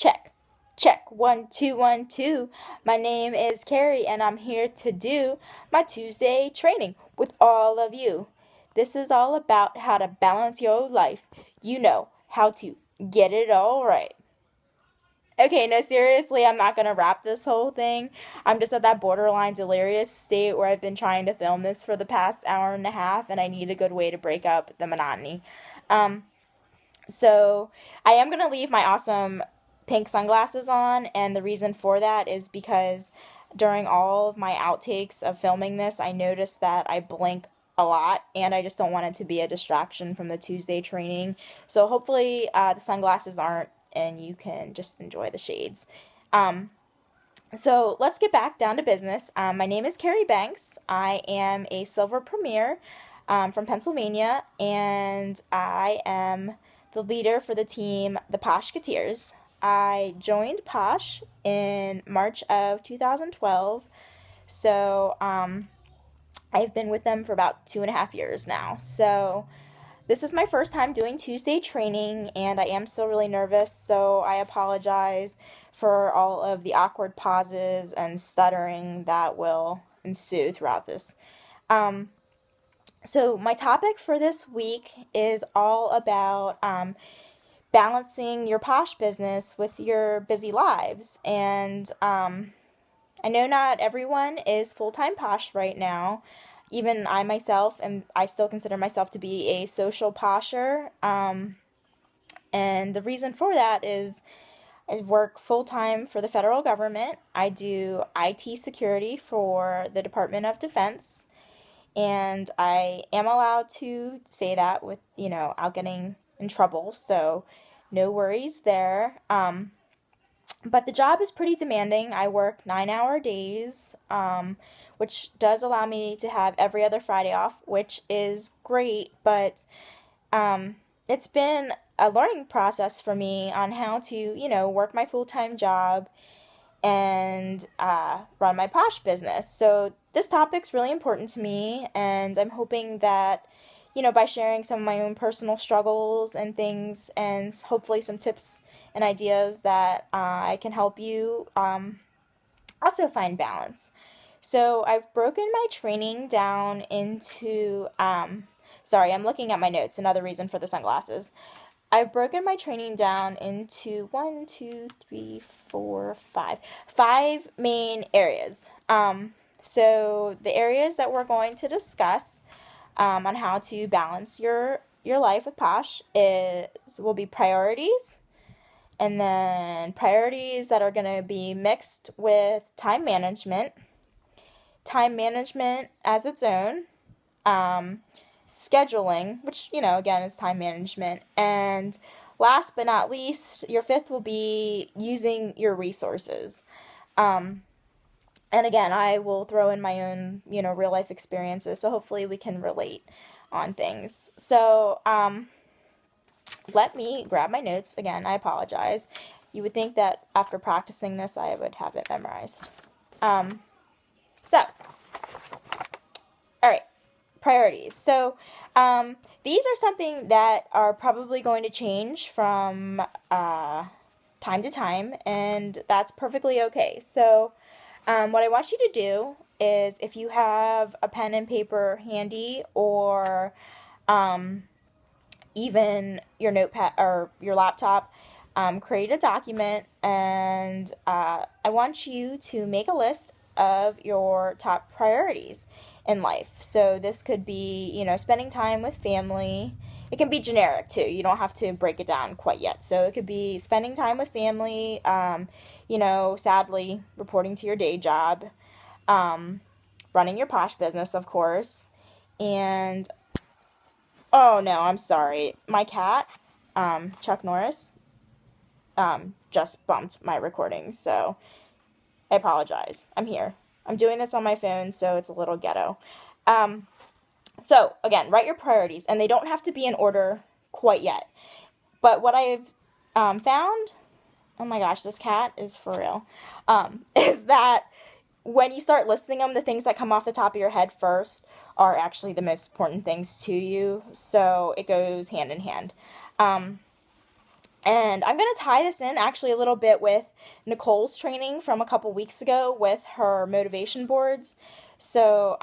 Check. Check. 1 2 1 2. My name is Carrie, and I'm here to do my Tuesday training with all of you. This is all about how to balance your life. You know, how to get it all right. Okay, no, seriously, I'm not gonna wrap this whole thing. I'm just at that borderline delirious state where I've been trying to film this for the past hour and a half, and I need a good way to break up the monotony. Um, So I am going to leave my awesome pink sunglasses on, and the reason for that is because during all of my outtakes of filming this, I noticed that I blink a lot, and I just don't want it to be a distraction from the Tuesday training. So hopefully the sunglasses aren't, and you can just enjoy the shades. Um, so let's get back down to business. My name is Carrie Banks. I am a silver premier from Pennsylvania, and I am the leader for the team, the Posh. I joined Posh in March of 2012, so I've been with them for about 2.5 years now. So this is my first time doing Tuesday training, and I am still really nervous, so I apologize for all of the awkward pauses and stuttering that will ensue throughout this. Um, so, my topic for this week is all about balancing your Posh business with your busy lives. And I know not everyone is full time Posh right now. Even I myself, and I still consider myself to be a social Posher. And the reason for that is I work full time for the federal government. I do IT security for the Department of Defense, and I am allowed to say that without getting in trouble, so no worries there. But the job is pretty demanding. I work 9-hour days, which does allow me to have every other Friday off, which is great, but it's been a learning process for me on how to work my full time job and run my Posh business. So this topic's really important to me, and I'm hoping that by sharing some of my own personal struggles and things, and hopefully some tips and ideas that I can help you also find balance. So I've broken my training down into, sorry, I'm looking at my notes, another reason for the sunglasses. I've broken my training down into 5 main areas. So the areas that we're going to discuss on how to balance your life with Posh will be priorities, and then priorities that are going to be mixed with time management as its own, scheduling, which, again, is time management. And last but not least, your fifth will be using your resources. And again, I will throw in my own, real life experiences, so hopefully we can relate on things. So, let me grab my notes. Again, I apologize. You would think that after practicing this, I would have it memorized. So, all right, priorities. So, these are something that are probably going to change from time to time, and that's perfectly okay. So, what I want you to do is, if you have a pen and paper handy, or even your notepad or your laptop, create a document, and I want you to make a list of your top priorities in life. So this could be, spending time with family. It can be generic too. You don't have to break it down quite yet. So it could be spending time with family, sadly, reporting to your day job, running your Posh business, of course, and oh no, I'm sorry. My cat, Chuck Norris, just bumped my recording, so I apologize. I'm here. I'm doing this on my phone, so it's a little ghetto. So, again, write your priorities, and they don't have to be in order quite yet. But what I've found, oh my gosh, this cat is for real, is that when you start listing them, the things that come off the top of your head first are actually the most important things to you. So it goes hand in hand. And I'm going to tie this in actually a little bit with Nicole's training from a couple weeks ago with her motivation boards. So,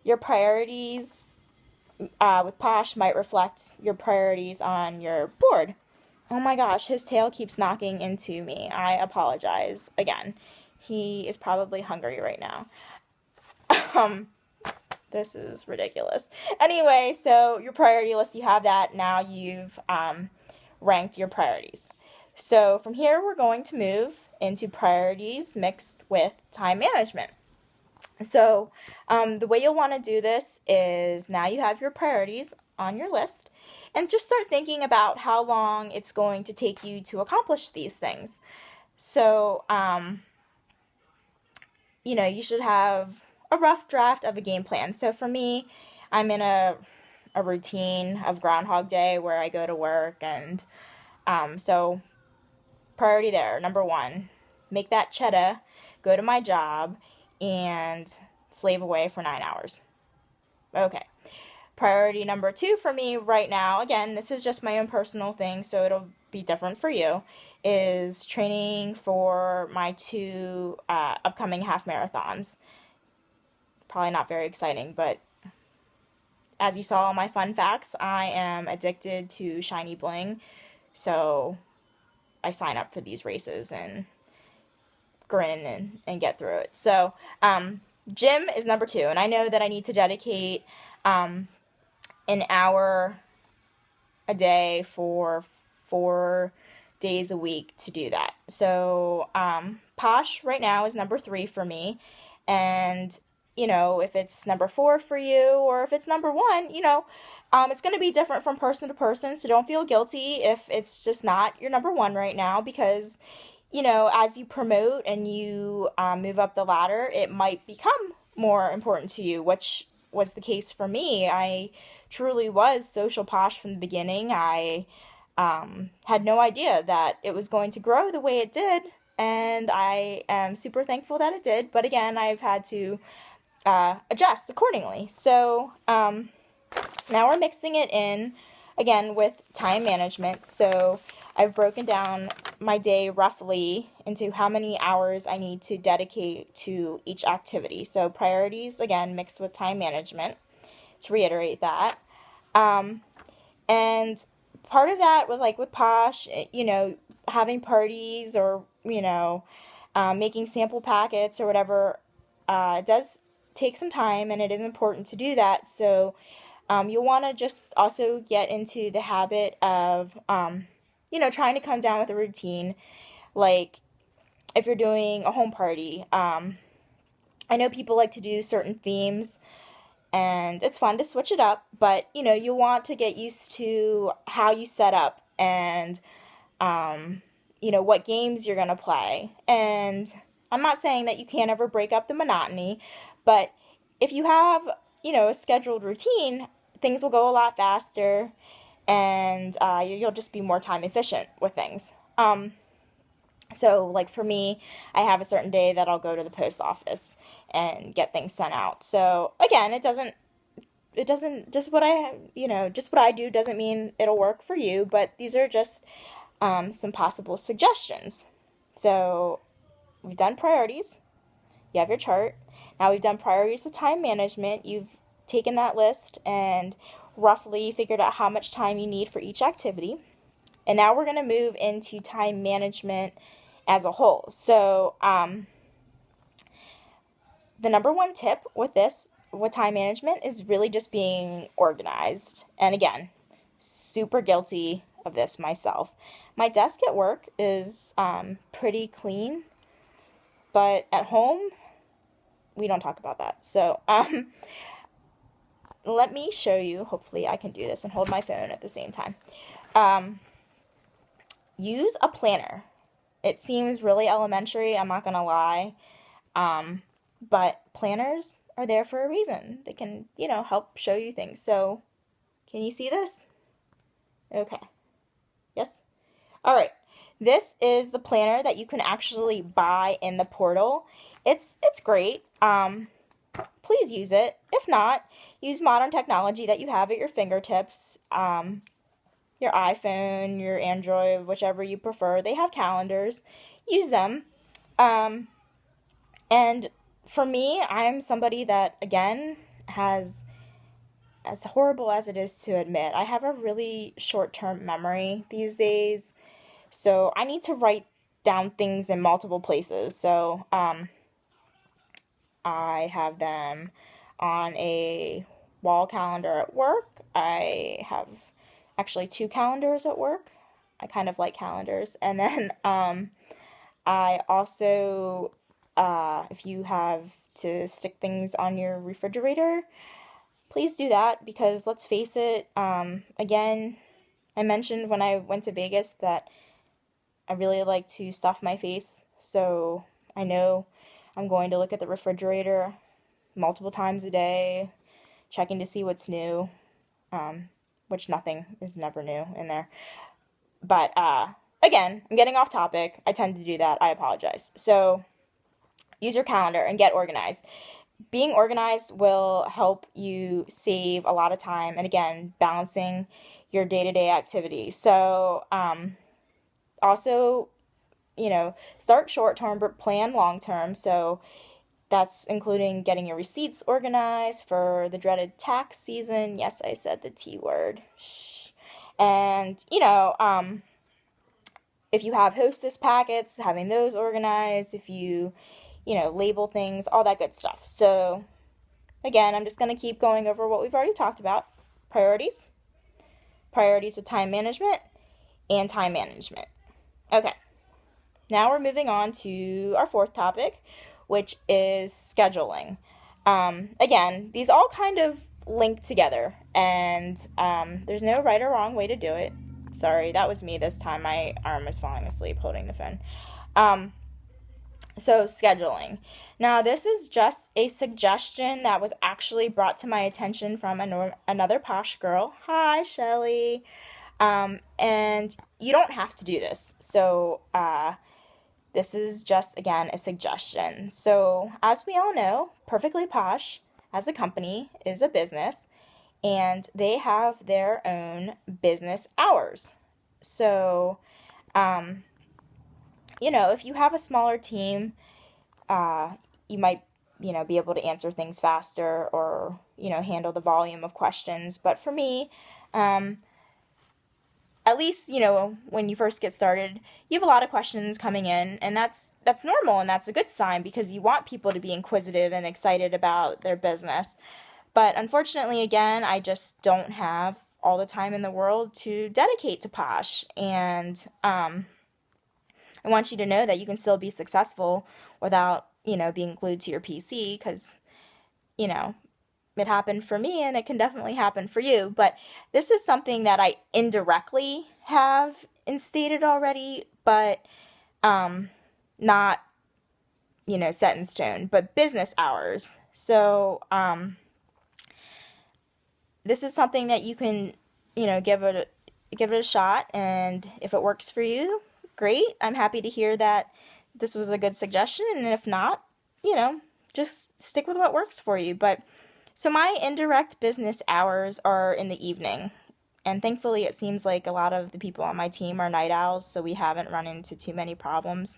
your priorities with Posh might reflect your priorities on your board. Oh my gosh, his tail keeps knocking into me. I apologize again. He is probably hungry right now. Um, this is ridiculous. Anyway, so your priority list, you have that. Now you've ranked your priorities. So from here, we're going to move into priorities mixed with time management. So the way you'll want to do this is now you have your priorities on your list and just start thinking about how long it's going to take you to accomplish these things. So, you should have a rough draft of a game plan. So for me, I'm in a routine of Groundhog Day where I go to work, and so priority there, number one, make that cheddar, go to my job, and slave away for 9 hours. Okay. Priority number two for me right now, again, this is just my own personal thing, so it'll be different for you, is training for my 2 upcoming half marathons. Probably not very exciting, but as you saw in my fun facts, I am addicted to shiny bling, so I sign up for these races and grin and get through it. So, gym is number two, and I know that I need to dedicate an hour a day for 4 days a week to do that. So, Posh right now is number three for me, and if it's number four for you or if it's number one, it's going to be different from person to person. So don't feel guilty if it's just not your number one right now, because as you promote and you move up the ladder, it might become more important to you, which was the case for me. I truly was social Posh from the beginning. I had no idea that it was going to grow the way it did, and I am super thankful that it did. But again, I've had to adjust accordingly. So now we're mixing it in again with time management. So I've broken down my day roughly into how many hours I need to dedicate to each activity. So priorities, again, mixed with time management, to reiterate that. And part of that with Posh, having parties or, making sample packets or whatever, does take some time, and it is important to do that. So you'll want to just also get into the habit of, trying to come down with a routine. Like if you're doing a home party, I know people like to do certain themes, and it's fun to switch it up, but you want to get used to how you set up and what games you're going to play. And I'm not saying that you can't ever break up the monotony, but if you have a scheduled routine, things will go a lot faster, and you'll just be more time efficient with things. So like for me, I have a certain day that I'll go to the post office and get things sent out. So again, it doesn't just what I do doesn't mean it'll work for you, but these are just some possible suggestions. So we've done priorities. You have your chart. Now we've done priorities with time management. You've taken that list and roughly figured out how much time you need for each activity. And now we're going to move into time management as a whole. So the number one tip with time management is really just being organized. And again, super guilty of this myself. My desk at work is pretty clean, but at home, we don't talk about that. So let me show you. Hopefully I can do this and hold my phone at the same time. Use a planner. It seems really elementary, I'm not going to lie. But planners are there for a reason. They can, help show you things. So, can you see this? Okay. Yes? All right. This is the planner that you can actually buy in the portal. It's great. Please use it. If not, use modern technology that you have at your fingertips. your iPhone, your Android, whichever you prefer, they have calendars. Use them. Um, and for me, I'm somebody that, again, has, as horrible as it is to admit, I have a really short term memory these days. So I need to write down things in multiple places. So I have them on a wall calendar at work. I have actually two calendars at work. I kind of like calendars. And then I also, if you have to stick things on your refrigerator, please do that because let's face it, again, I mentioned when I went to Vegas that I really like to stuff my face. So I know I'm going to look at the refrigerator multiple times a day, checking to see what's new, which nothing is never new in there. But again, I'm getting off topic. I tend to do that. I apologize. So use your calendar and get organized. Being organized will help you save a lot of time and again, balancing your day to day activities. So, also, start short term but plan long term. So, that's including getting your receipts organized for the dreaded tax season. Yes, I said the T word. Shh. And, if you have hostess packets, having those organized, if you, label things, all that good stuff. So, again, I'm just going to keep going over what we've already talked about. Priorities, priorities with time management, and time management. Okay, now we're moving on to our fourth topic, which is scheduling. Again, these all kind of link together, and there's no right or wrong way to do it. Sorry, that was me this time. My arm was falling asleep holding the phone. So, scheduling. Now, this is just a suggestion that was actually brought to my attention from another Posh girl. Hi, Shelly. And you don't have to do this. So, this is just, again, a suggestion. So, as we all know, Perfectly Posh, as a company, is a business, and they have their own business hours. So, if you have a smaller team, you might, be able to answer things faster or, handle the volume of questions. But for me, at least, when you first get started, you have a lot of questions coming in, and that's normal, and that's a good sign because you want people to be inquisitive and excited about their business. But unfortunately, again, I just don't have all the time in the world to dedicate to Posh, and I want you to know that you can still be successful without, being glued to your PC because, you know, it happened for me and it can definitely happen for you. But this is something that I indirectly have instated already, but not, set in stone, but business hours. So this is something that you can, give it a shot, and if it works for you, great. I'm happy to hear that this was a good suggestion, and if not, just stick with what works for you. But so my indirect business hours are in the evening. And thankfully, it seems like a lot of the people on my team are night owls, so we haven't run into too many problems.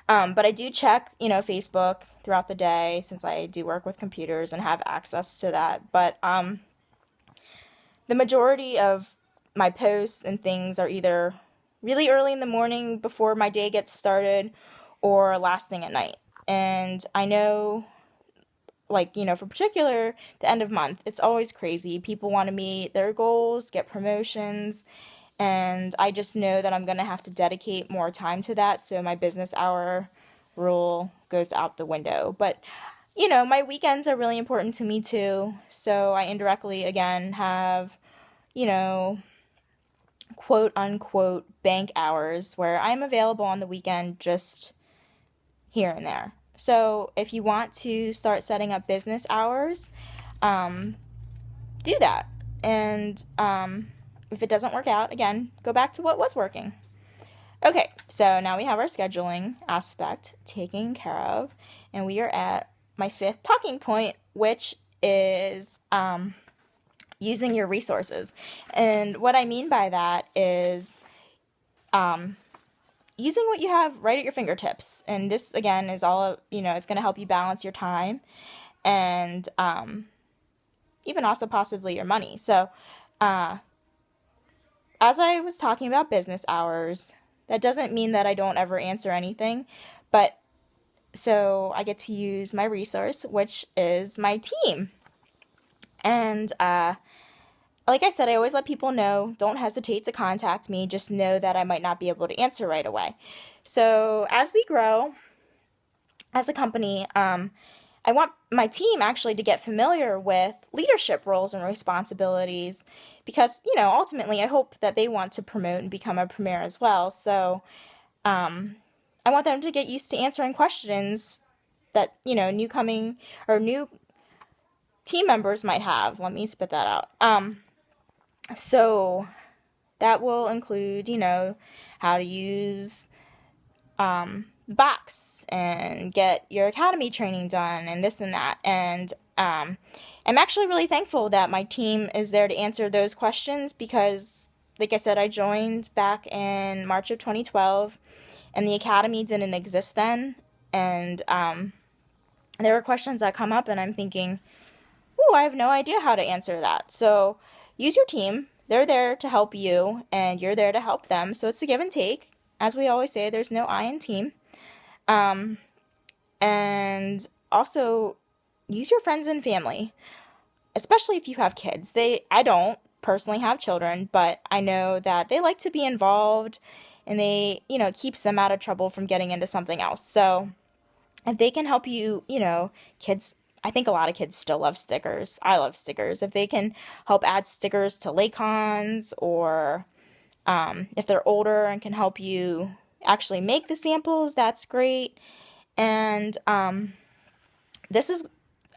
But I do check, Facebook throughout the day since I do work with computers and have access to that. But the majority of my posts and things are either really early in the morning before my day gets started or last thing at night. And I know, for particular, the end of month, it's always crazy. People want to meet their goals, get promotions, and I just know that I'm going to have to dedicate more time to that, so my business hour rule goes out the window. But, my weekends are really important to me too, so I indirectly, again, have, quote unquote bank hours where I'm available on the weekend just here and there. So if you want to start setting up business hours, do that. And if it doesn't work out, again, go back to what was working. Okay, so now we have our scheduling aspect taken care of, and we are at my fifth talking point, which is using your resources. And what I mean by that is using what you have right at your fingertips. And this, again, is all, it's going to help you balance your time and even also possibly your money. So, as I was talking about business hours, that doesn't mean that I don't ever answer anything, but so I get to use my resource, which is my team. And like I said, I always let people know, don't hesitate to contact me. Just know that I might not be able to answer right away. So as we grow as a company, I want my team actually to get familiar with leadership roles and responsibilities because, ultimately I hope that they want to promote and become a premier as well. So I want them to get used to answering questions that, new team members might have. Let me spit that out. So that will include, how to use box and get your academy training done and this and that. And I'm actually really thankful that my team is there to answer those questions because, like I said, I joined back in March of 2012 and the academy didn't exist then. And there were questions that come up and I'm thinking, oh, I have no idea how to answer that. So use your team. They're there to help you and you're there to help them. So it's a give and take. As we always say, there's no I in team. And also use your friends and family, especially if you have kids. I don't personally have children, but I know that they like to be involved and they, keeps them out of trouble from getting into something else. So if they can help you, kids, I think a lot of kids still love stickers. I love stickers. If they can help add stickers to Laycons or if they're older and can help you actually make the samples, that's great. And this is,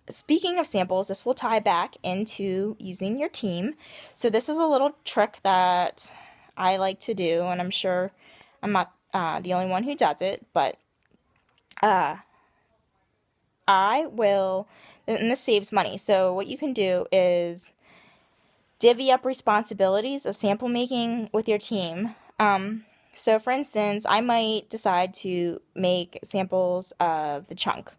speaking of samples, this will tie back into using your team. So this is a little trick that I like to do, and I'm sure I'm not the only one who does it, but I will, and this saves money. So what you can do is divvy up responsibilities of sample making with your team. So for instance, I might decide to make samples of the chunk,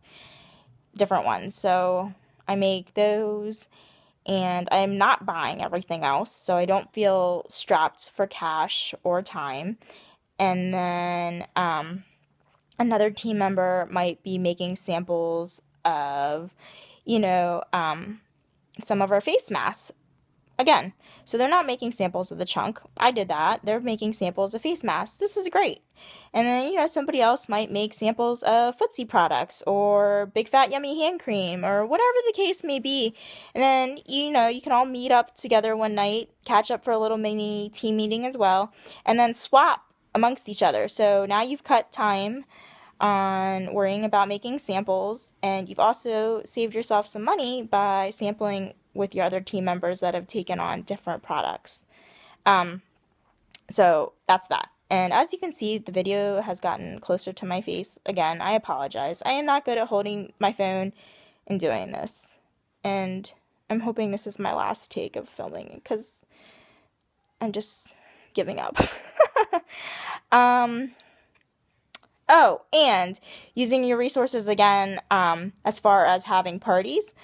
different ones. So I make those and I'm not buying everything else, so I don't feel strapped for cash or time. And then another team member might be making samples of, some of our face masks. Again, so they're not making samples of the chunk. I did that. They're making samples of face masks. This is great. And then, somebody else might make samples of Footsie products or Big Fat Yummy hand cream or whatever the case may be. And then, you can all meet up together one night, catch up for a little mini team meeting as well, and then swap amongst each other. So now you've cut time on worrying about making samples, and you've also saved yourself some money by sampling with your other team members that have taken on different products. So that's that. And as you can see, the video has gotten closer to my face. Again, I apologize. I am not good at holding my phone and doing this. And I'm hoping this is my last take of filming because I'm just giving up. Oh, and using your resources again, as far as having parties.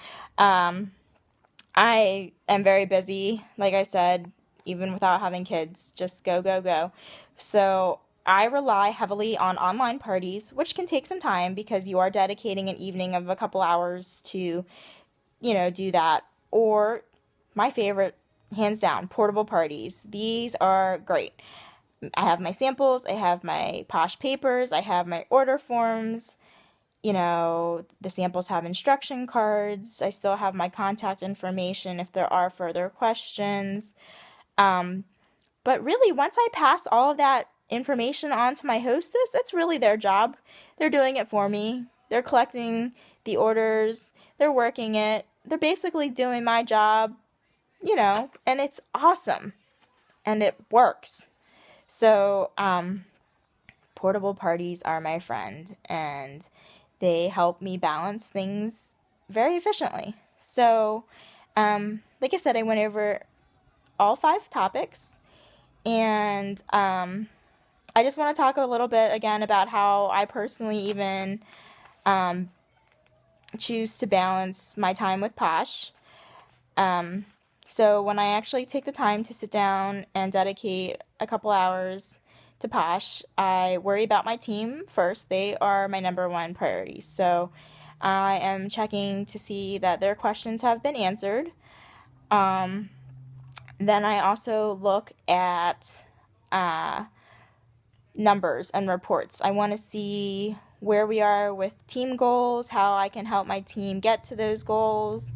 I am very busy, like I said, even without having kids, just go, go, go. So I rely heavily on online parties, which can take some time because you are dedicating an evening of a couple hours to, do that. Or my favorite, hands down, portable parties. These are great. I have my samples, I have my Posh papers, I have my order forms. The samples have instruction cards. I still have my contact information if there are further questions. But really, once I pass all of that information on to my hostess, it's really their job. They're doing it for me. They're collecting the orders. They're working it. They're basically doing my job, and it's awesome. And it works. So, portable parties are my friend, and they help me balance things very efficiently. So, Like I said, I went over all 5 topics, and I just want to talk a little bit again about how I personally even choose to balance my time with Posh. So when I actually take the time to sit down and dedicate a couple hours to Posh, I worry about my team first. They are my number one priority. So I am checking to see that their questions have been answered. Then I also look at numbers and reports. I want to see where we are with team goals, how I can help my team get to those goals.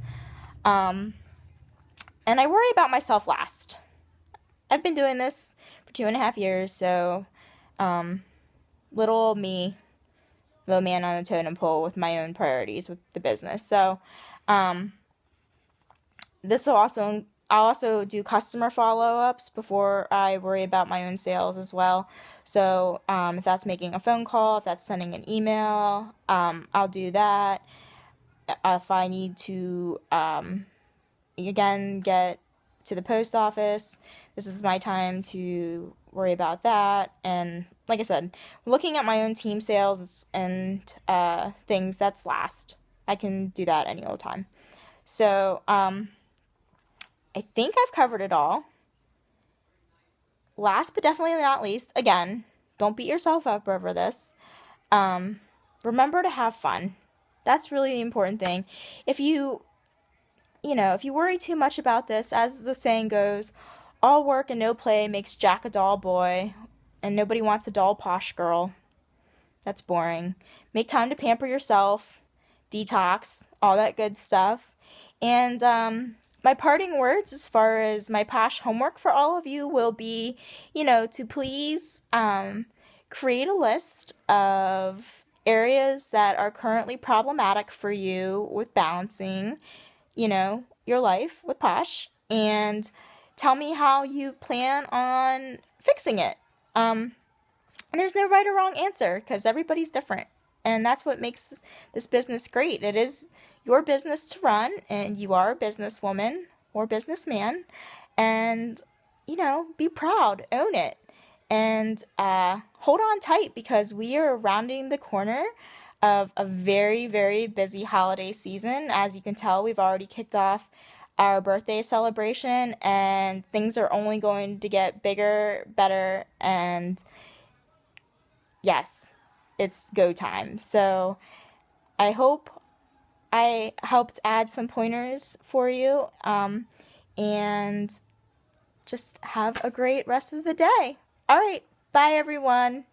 And I worry about myself last. I've been doing this for 2.5 years, so little old me, low man on the totem pole with my own priorities with the business. So this will also I'll also do customer follow-ups before I worry about my own sales as well. So if that's making a phone call, if that's sending an email, I'll do that. If I need to again get to the post office, this is my time to worry about that. And like I said, looking at my own team sales and things, that's last. I can do that any old time. So I think I've covered it all. Last but definitely not least, again, don't beat yourself up over this. Remember to have fun. That's really the important thing. If you worry too much about this, as the saying goes, all work and no play makes Jack a dull boy, and nobody wants a dull posh girl. That's boring. Make time to pamper yourself, detox, all that good stuff. And my parting words as far as my Posh homework for all of you will be, to please create a list of areas that are currently problematic for you with balancing, your life with Posh, and tell me how you plan on fixing it. And there's no right or wrong answer because everybody's different. And that's what makes this business great. It is your business to run, and you are a businesswoman or businessman. And, be proud, own it, and hold on tight because we are rounding the corner of a very, very busy holiday season. As you can tell, we've already kicked off our birthday celebration, and things are only going to get bigger, better, and yes, it's go time. So I hope I helped add some pointers for you, and just have a great rest of the day. All right, bye everyone.